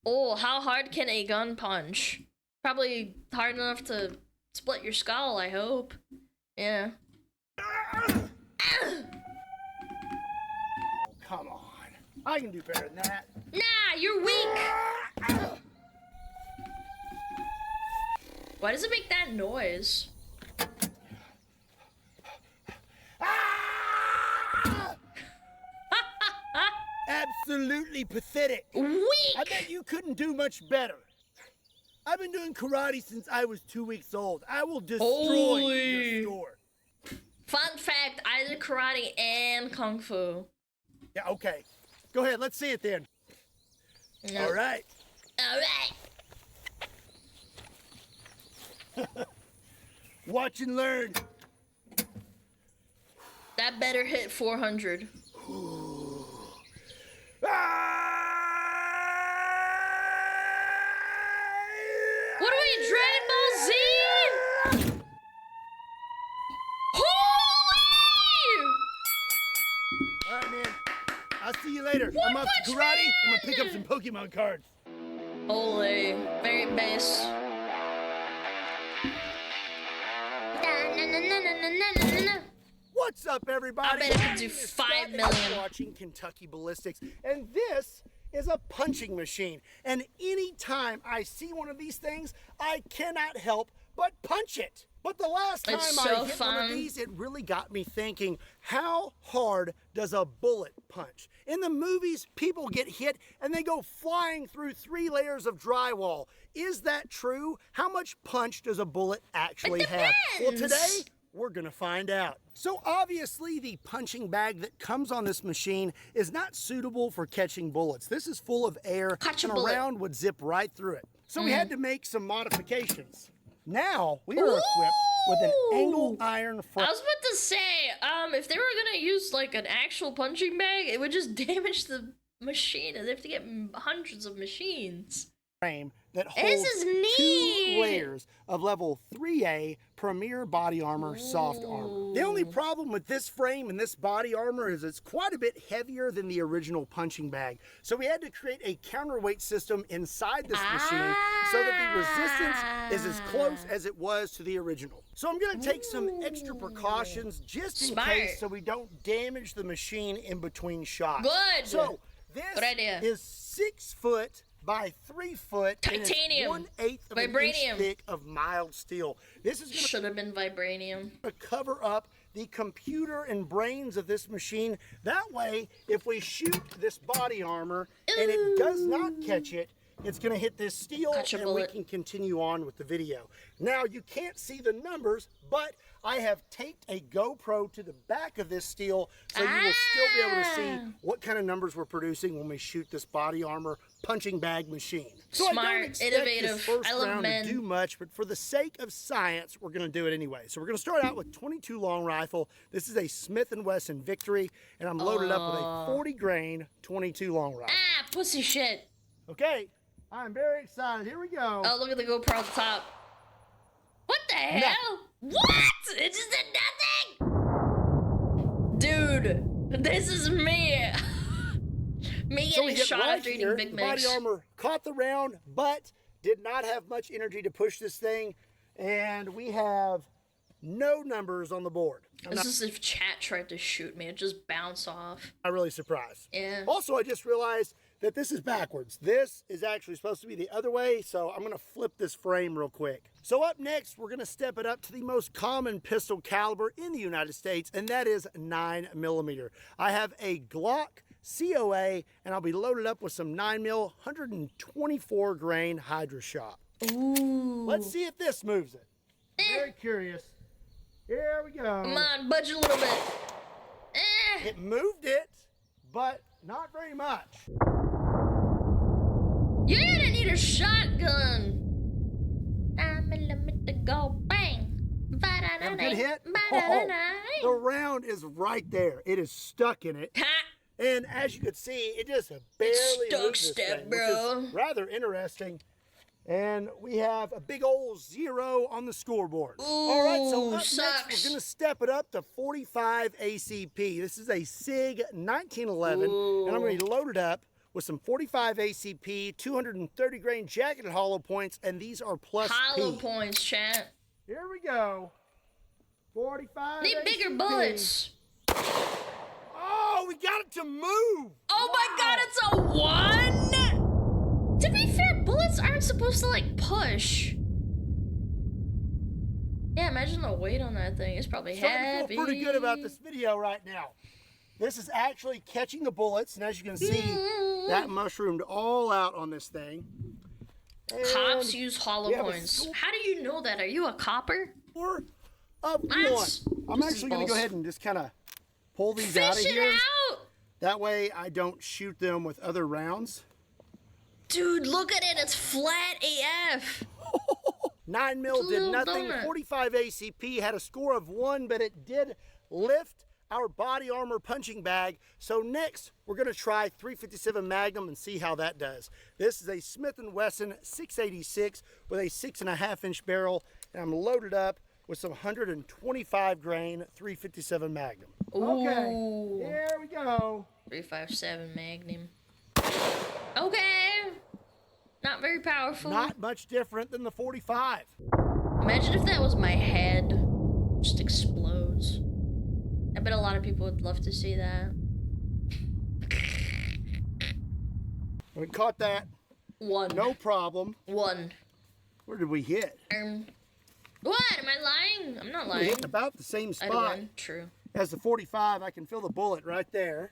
Oh, how hard can a gun punch? Probably hard enough to split your skull, I hope. Yeah. Oh, come on. I can do better than that. Nah, you're weak! Why does it make that noise? Absolutely pathetic. Weak! I bet you couldn't do much better. I've been doing karate since I was 2 weeks old. I will destroy your store. Fun fact, I did karate and kung fu. Yeah, okay. Go ahead, let's see it then. No. All right. Alright. Watch and learn. That better hit 400. What are we, Dragon Ball Z? Holy! All right, man. I'll see you later. I'm off to karate. I'm gonna pick up some Pokemon cards. Holy, very base. What's up, everybody? I bet I could do 5 million. You're watching Kentucky Ballistics, and this is a punching machine. And anytime I see one of these things, I cannot help but punch it. But the last time I hit one of these, it really got me thinking, how hard does a bullet punch? In the movies, people get hit and they go flying through 3 layers of drywall. Is that true? How much punch does a bullet actually have? Well, today, we're gonna find out. So obviously the punching bag that comes on this machine is not suitable for catching bullets. This is full of air and a round would zip right through it. So we had to make some modifications. Now we are equipped with an angle iron frame. I was about to say, if they were gonna use like an actual punching bag, it would just damage the machine and they have to get hundreds of machines. Frame that holds 2 layers of level 3A Premier Body Armor Soft Armor. The only problem with this frame and this body armor is it's quite a bit heavier than the original punching bag. So we had to create a counterweight system inside this machine so that the resistance is as close as it was to the original. So I'm gonna take some extra precautions just in case so we don't damage the machine in between shots. Good! So this is 6 foot by 3 foot, titanium, and it's 1/8 of an inch thick of mild steel. This is should have been vibranium. To cover up the computer and brains of this machine. That way, if we shoot this body armor and it does not catch it, it's going to hit this steel and we can continue on with the video. Now, you can't see the numbers, but I have taped a GoPro to the back of this steel so you will still be able to see what kind of numbers we're producing when we shoot this body armor punching bag machine. So Smart, I don't expect innovative, this first round men. to do much, but for the sake of science, we're going to do it anyway. So we're going to start out with 22 long rifle. This is a Smith & Wesson Victory, and I'm loaded up with a 40 grain 22 long rifle. Pussy shit. Okay, I'm very excited. Here we go. Oh, look at the GoPro at the top. What the hell? What? It just did nothing! Dude, this is me. Me getting shot after eating Big Macs. The body armor caught the round, but did not have much energy to push this thing. And we have no numbers on the board. This is if chat tried to shoot me. It just bounced off. I'm really surprised. Yeah. Also, I just realized that this is backwards. This is actually supposed to be the other way, so I'm gonna flip this frame real quick. So up next, we're gonna step it up to the most common pistol caliber in the United States, and that is 9mm. I have a Glock COA, and I'll be loaded up with some 9mm 124 grain Hydra Shot. Ooh. Let's see if this moves it. Very curious. Here we go. Come on, budge a little bit. It moved it, but not very much. You're gonna need a shotgun. I'm in the middle, go bang. Have a good hit. Oh, the round is right there. It is stuck in it. And as you can see, it just barely stuck moved this step, thing, bro. which is rather interesting. And we have a big old 0 on the scoreboard. Ooh, all right, so up sucks. next, we're gonna step it up to 45 ACP. This is a SIG 1911, and I'm gonna load it up with some 45 ACP, 230 grain jacketed hollow points, and these are plus hollow P. points, chat. Here we go. 45 Need ACP. bigger bullets. Oh, we got it to move. Oh my god, it's a 1? To be fair, bullets aren't supposed to like push. Yeah, imagine the weight on that thing. It's probably heavy. I feel pretty good about this video right now. This is actually catching the bullets, and as you can see, that mushroomed all out on this thing. And cops use hollow points. How do you know that? Are you a copper? Or of one. I'm actually going to go ahead and just kind of pull these out of here. Out. That way I don't shoot them with other rounds. Dude, look at it. It's flat AF. 9 mil did nothing. Donut. 45 ACP had a score of 1, but it did lift our body armor punching bag. So next, we're gonna try 357 Magnum and see how that does. This is a Smith & Wesson 686 with a 6.5 inch barrel, and I'm loaded up with some 125 grain 357 Magnum. Ooh. Okay, here we go. 357 Magnum. Okay. Not very powerful. Not much different than the 45. Imagine if that was my head. Just explodes. I bet a lot of people would love to see that. We caught that. 1. No problem. 1. Where did we hit? What? Am I lying? I'm not We lying. hit about the same spot True. as the 45. I can feel the bullet right there.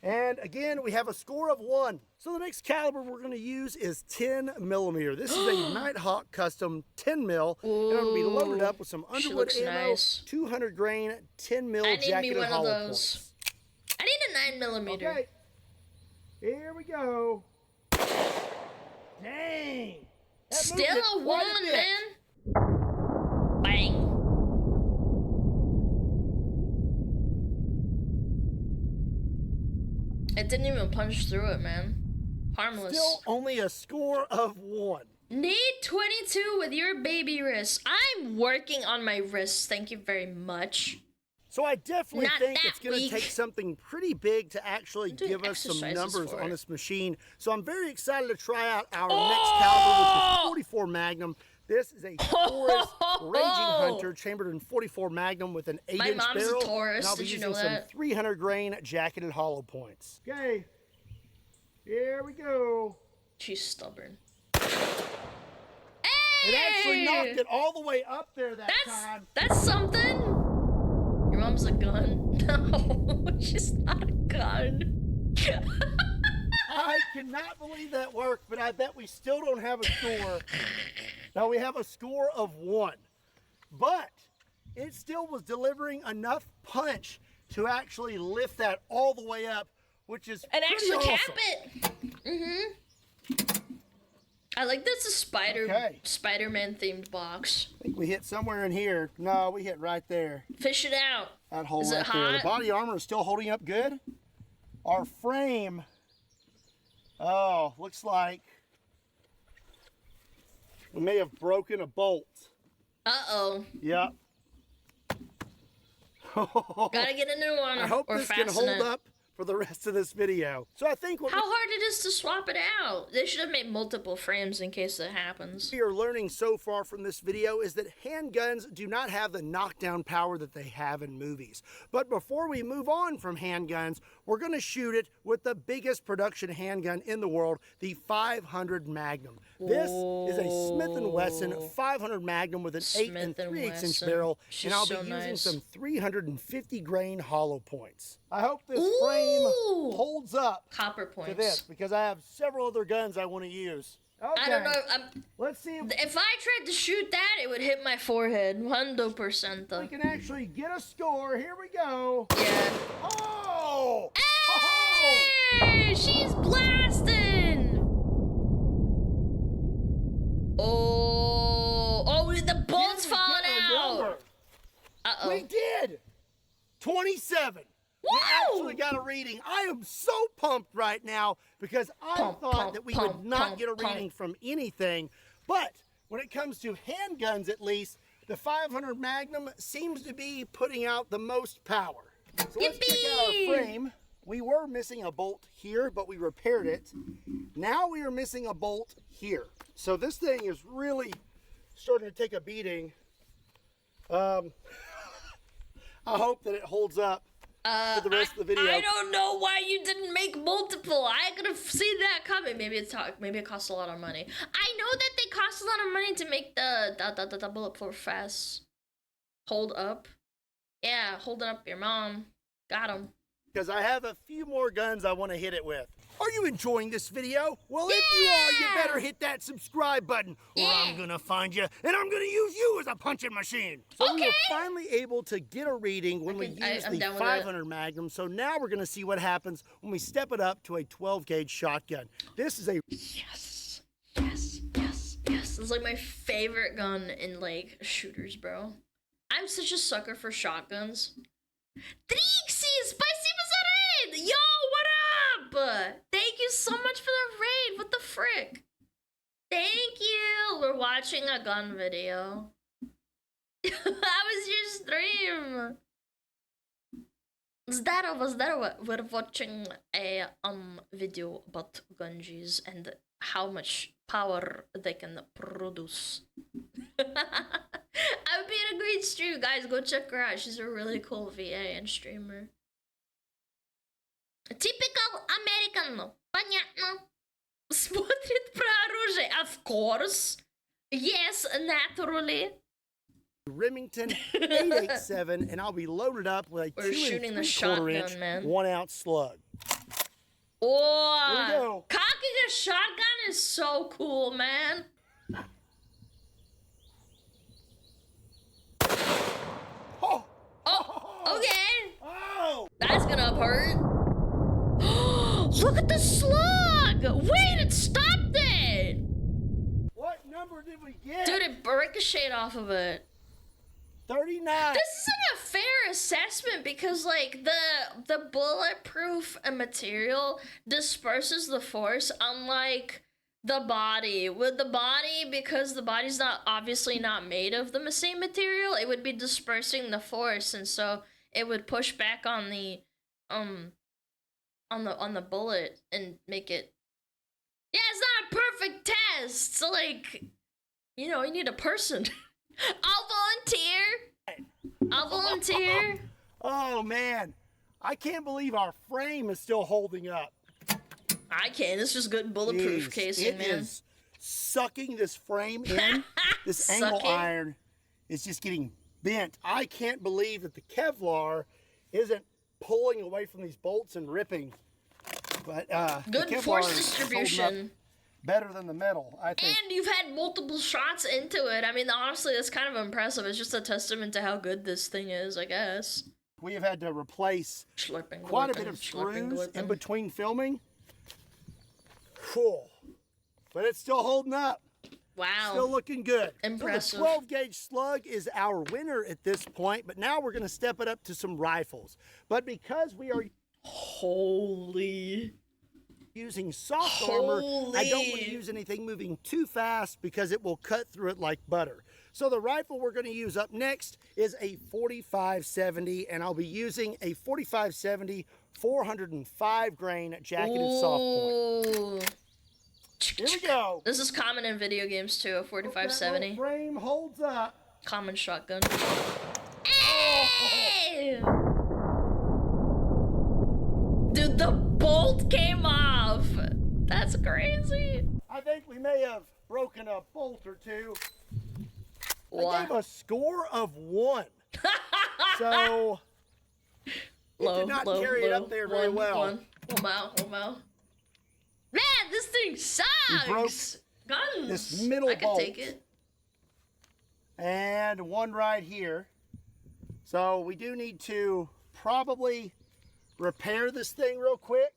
And again, we have a score of 1. So the next caliber we're going to use is 10 millimeter. This is a Nighthawk custom 10 mil. Ooh, and I'm going to be loaded up with some Underwood ammo, nice. 200 grain, 10 mil I need jacketed me one of hollow those. points. I need a 9 millimeter. Okay, here we go. Dang. That Still moved it a quite 1, bit. man. Bang. It didn't even punch through it, man. Harmless. Still only a score of 1. Need 22 with your baby wrists. I'm working on my wrists. Thank you very much. So I definitely Not think that it's going to weak. take something pretty big to actually doing give us some exercises numbers for on it. this machine. So I'm very excited to try out our next caliber, which is 44 Magnum. This is a Taurus Raging Hunter chambered in 44 Magnum with an 8-inch My mom's barrel. a Taurus. And I'll be Did you using know some that? 300 grain jacketed hollow points. Okay, here we go. She's stubborn. It actually knocked it all the way up there that time. That's something. Your mom's a gun. No, she's not a gun. I cannot believe that worked, but I bet we still don't have a score. Now we have a score of 1, but it still was delivering enough punch to actually lift that all the way up, which is And pretty actually awesome. cap it. Mm-hmm. I like this is Spider-Man themed box. I think we hit somewhere in here. No, we hit right there. Fish it out. That hole Is it right there. The hot? body armor is still holding up good. Our frame, oh, looks like we may have broken a bolt. Uh-oh. Yep. Gotta get a new one. I hope or this can fasten hold it. up for the rest of this video. So I think what How hard it is to swap it out. They should have made multiple frames in case that happens. we are learning so far from this video is that handguns do not have the knockdown power that they have in movies. But before we move on from handguns, we're going to shoot it with the biggest production handgun in the world, the 500 Magnum. This is a Smith & Wesson 500 Magnum with an 8 and 3/8 inch barrel, and I'll be using some 350 grain hollow points. I hope this frame holds up Copper to points. this because I have several other guns I want to use. Okay. I don't know. Let's see If I tried to shoot that, it would hit my forehead. 100%. we can actually get a score. Here we go. Yeah. Oh! Hey, she's blasting. Oh, the bolt's falling out. Uh-oh. We did! 27. We actually got a reading. I am so pumped right now because I thought that we would not get a reading from anything. But when it comes to handguns, at least, the 500 Magnum seems to be putting out the most power. So let's check out our frame. We were missing a bolt here, but we repaired it. Now we are missing a bolt here. So this thing is really starting to take a beating. I hope that it holds up for the rest of the video. I don't know why you didn't make multiple. I could have seen that coming. Maybe it costs a lot of money. I know that they cost a lot of money to make the bulletproof vest hold up. Yeah, holding up your mom. Got him. Because I have a few more guns I want to hit it with. Are you enjoying this video? Well, if you are, you better hit that subscribe button, or I'm gonna find you, and I'm gonna use you as a punching machine. So we were finally able to get a reading when we used the 500 Magnum, so now we're gonna see what happens when we step it up to a 12 gauge shotgun. This is a... Yes. This is like my favorite gun in like shooters, bro. I'm such a sucker for shotguns. Trixie, спасибо за raid! Yo, what up? Thank you so much for the raid. What the frick? Thank you. We're watching a gun video. How was your stream? Здорово. We're watching a video about gungies and how much power they can produce. I would be in a great stream, guys. Go check her out. She's a really cool VA and streamer. Typical American. Понятно. Смотрит про оружие. Of course. Yes, naturally. Remington 887, and I'll be loaded up with a 2 3/4 inch, 1 ounce slug. Oh, here we go. Cocking a shotgun is so cool, man. Okay. Oh, that's gonna hurt. Look at the slug! Wait, it stopped it! What number did we get? Dude, it ricocheted off of it. 39. This isn't a fair assessment because like the bulletproof material disperses the force, unlike the body. With the body, because the body's obviously not made of the same material, it would be dispersing the force, and so it would push back on the bullet and make it. Yeah, it's not a perfect test. So like, you know, you need a person. I'll volunteer. Oh man, I can't believe our frame is still holding up. I can't. It's just good bulletproof casing, man. It is sucking this frame in. This angle iron is just getting bent. I can't believe that the Kevlar isn't pulling away from these bolts and ripping. But good force distribution. Better than the metal, I think. And you've had multiple shots into it. I mean, honestly, that's kind of impressive. It's just a testament to how good this thing is, I guess. We have had to replace quite a bit of screws in between filming. Cool. But it's still holding up. Wow. Still looking good. Impressive. So the 12 gauge slug is our winner at this point, but now we're going to step it up to some rifles. But because we are using soft armor, I don't want to use anything moving too fast because it will cut through it like butter. So the rifle we're going to use up next is a 45-70, and I'll be using a 45-70 405 grain jacketed soft point. Here we go. This is common in video games too, a 45-70. Frame holds up. Common shotgun. Hey! Dude, the bolt came off. That's crazy. I think we may have broken a bolt or two. I gave a score of 1. So it did not carry it up there very well. Wow. Man, this thing sucks. We broke guns. This middle bolt. I can take it. And one right here. So we do need to probably repair this thing real quick.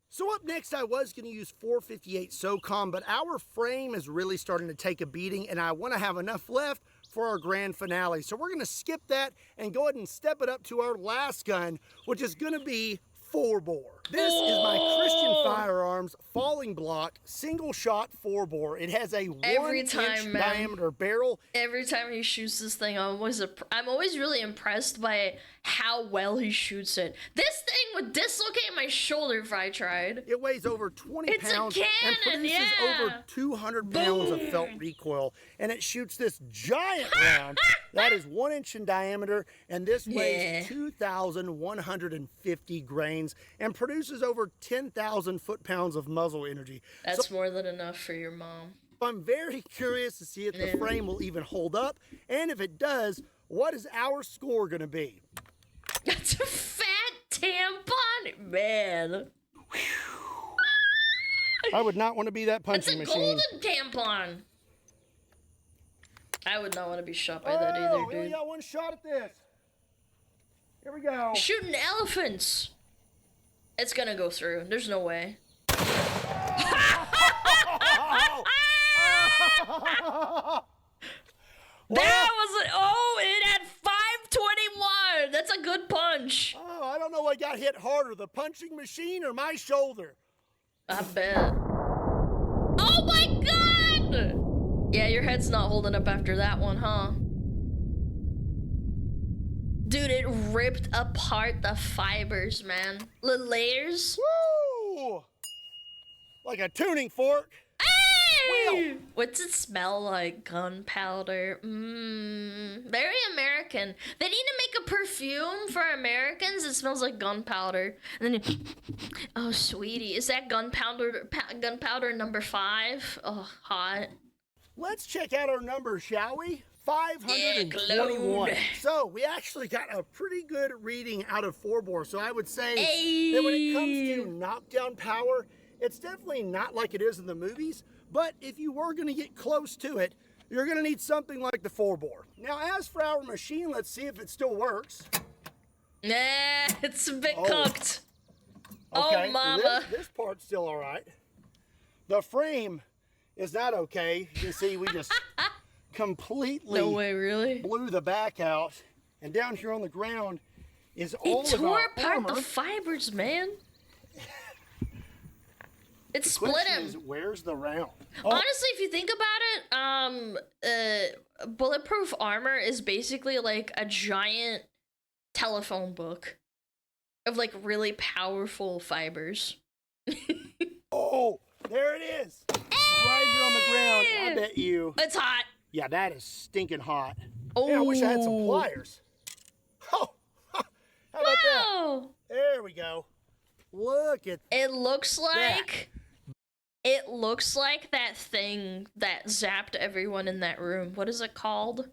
So up next, I was going to use 458 SOCOM, but our frame is really starting to take a beating, and I want to have enough left for our grand finale. So we're going to skip that and go ahead and step it up to our last gun, which is going to be 4-bore. This is my Christian Firearms falling block single shot 4-bore. It has a 1-inch diameter barrel. Every time he shoots this thing, I'm always really impressed by how well he shoots it. This thing would dislocate my shoulder if I tried. It weighs over 20 pounds a cannon, and produces over 200 pounds of felt recoil. And it shoots this giant round that is 1 inch in diameter, and this weighs 2,150 grains and produces over 10,000 foot-pounds of muzzle energy. That's more than enough for your mom. I'm very curious to see if the frame will even hold up, and if it does, what is our score going to be? That's a fat tampon, man. I would not want to be that punching machine. It's a golden tampon. I would not want to be shot by that either, dude. We only got one shot at this. Here we go. Shooting elephants. It's gonna go through. There's no way. That was it. Oh, it had 521. That's a good punch. Oh, I don't know what got hit harder, the punching machine or my shoulder. I bet. Oh my god! Yeah, your head's not holding up after that one, huh? Dude, it ripped apart the fibers, man. The layers. Woo! Like a tuning fork. Hey! What's it smell like? Gunpowder. Very American. They need to make a perfume for Americans. It smells like gunpowder. And then oh, sweetie, is that gunpowder number 5? Oh, hot. Let's check out our numbers, shall we? 521. Yeah, so we actually got a pretty good reading out of 4-bore. So I would say that when it comes to knockdown power, it's definitely not like it is in the movies. But if you were going to get close to it, you're going to need something like the 4-bore. Now, as for our machine, let's see if it still works. Nah, it's a bit cooked. Okay, oh, mama. This part's still all right. The frame is not okay. You can see we just completely blew the back out. And down here on the ground is all of our armor. It tore apart the fibers, man. It split him. Where's the round? Honestly, if you think about it, bulletproof armor is basically like a giant telephone book of like really powerful fibers. Oh, there it is. Right here on the ground. I bet you. It's hot. Yeah, that is stinking hot. Oh. Yeah, I wish I had some pliers. Oh, how about that? There we go. Look at it. Looks like it looks like that thing that zapped everyone in that room. What is it called? Do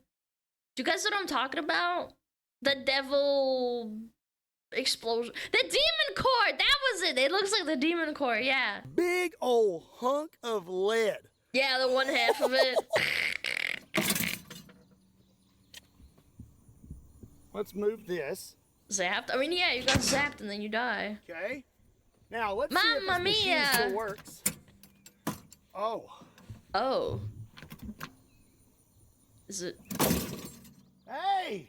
you guys know what I'm talking about? The devil explosion. The demon core. That was it. It looks like the demon core. Yeah. Big old hunk of lead. Yeah, the one half of it. Let's move this. Zapped? I mean, yeah, you got zapped and then you die. Okay. Now, let's see if this machine still works. Oh. Is it? Hey!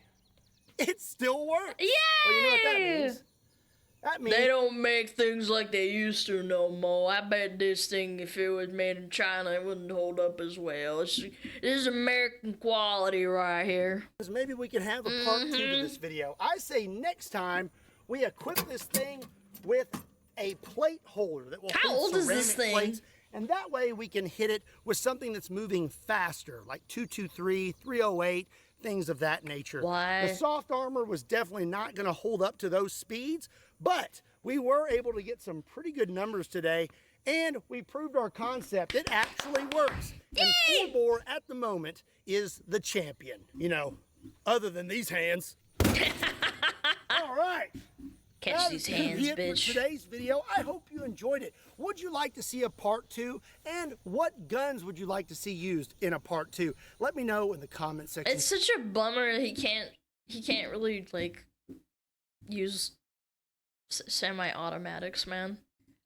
It still works! Yay! Well, you know what that means? That means... They don't make things like they used to no more. I bet this thing, if it was made in China, it wouldn't hold up as well. This is American quality right here. Maybe we can have a part 2 to this video. I say next time we equip this thing with a plate holder that will hold ceramic plates. And that way we can hit it with something that's moving faster, like 223, 308, things of that nature. Why? The soft armor was definitely not going to hold up to those speeds, but we were able to get some pretty good numbers today, and we proved our concept. It actually works. And 4-bore at the moment is the champion, you know, other than these hands. All right. Catch these hands, bitch. For today's video, I hope you enjoyed it. Would you like to see a part 2? And what guns would you like to see used in a part 2? Let me know in the comment section. It's such a bummer he can't really like use semi-automatics, man.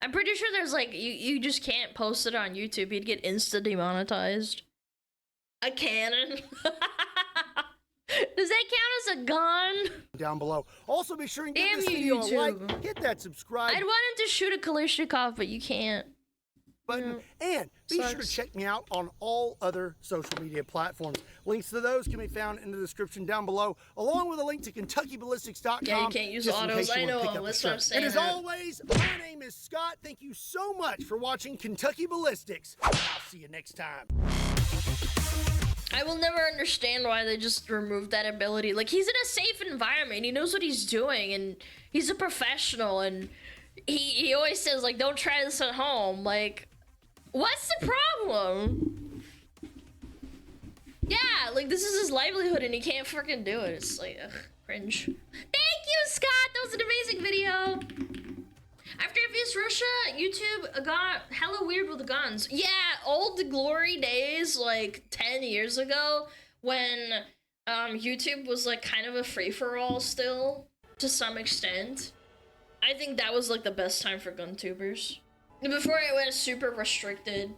I'm pretty sure there's like you just can't post it on YouTube. He'd get insta demonetized. A cannon. Does that count as a gun? Down below. Also, be sure and give Damn this you, video a YouTube. like, hit that subscribe I'd want him to shoot a Kalashnikov, but you can't. button, and be sure to check me out on all other social media platforms. Links to those can be found in the description down below, along with a link to KentuckyBallistics.com. Yeah, you can't use autos. I know. That's what I'm saying. And as always, my name is Scott. Thank you so much for watching Kentucky Ballistics. I'll see you next time. I will never understand why they just removed that ability. Like, he's in a safe environment. He knows what he's doing, and he's a professional, and he always says, like, don't try this at home. Like, what's the problem? Yeah, like, this is his livelihood, and he can't freaking do it. It's like, ugh, cringe. Thank you, Scott! That was an amazing video! After I faced Russia, YouTube got hella weird with the guns. Yeah, old glory days, like 10 years ago, when YouTube was like kind of a free-for-all still, to some extent. I think that was like the best time for gun tubers. Before it went super restricted.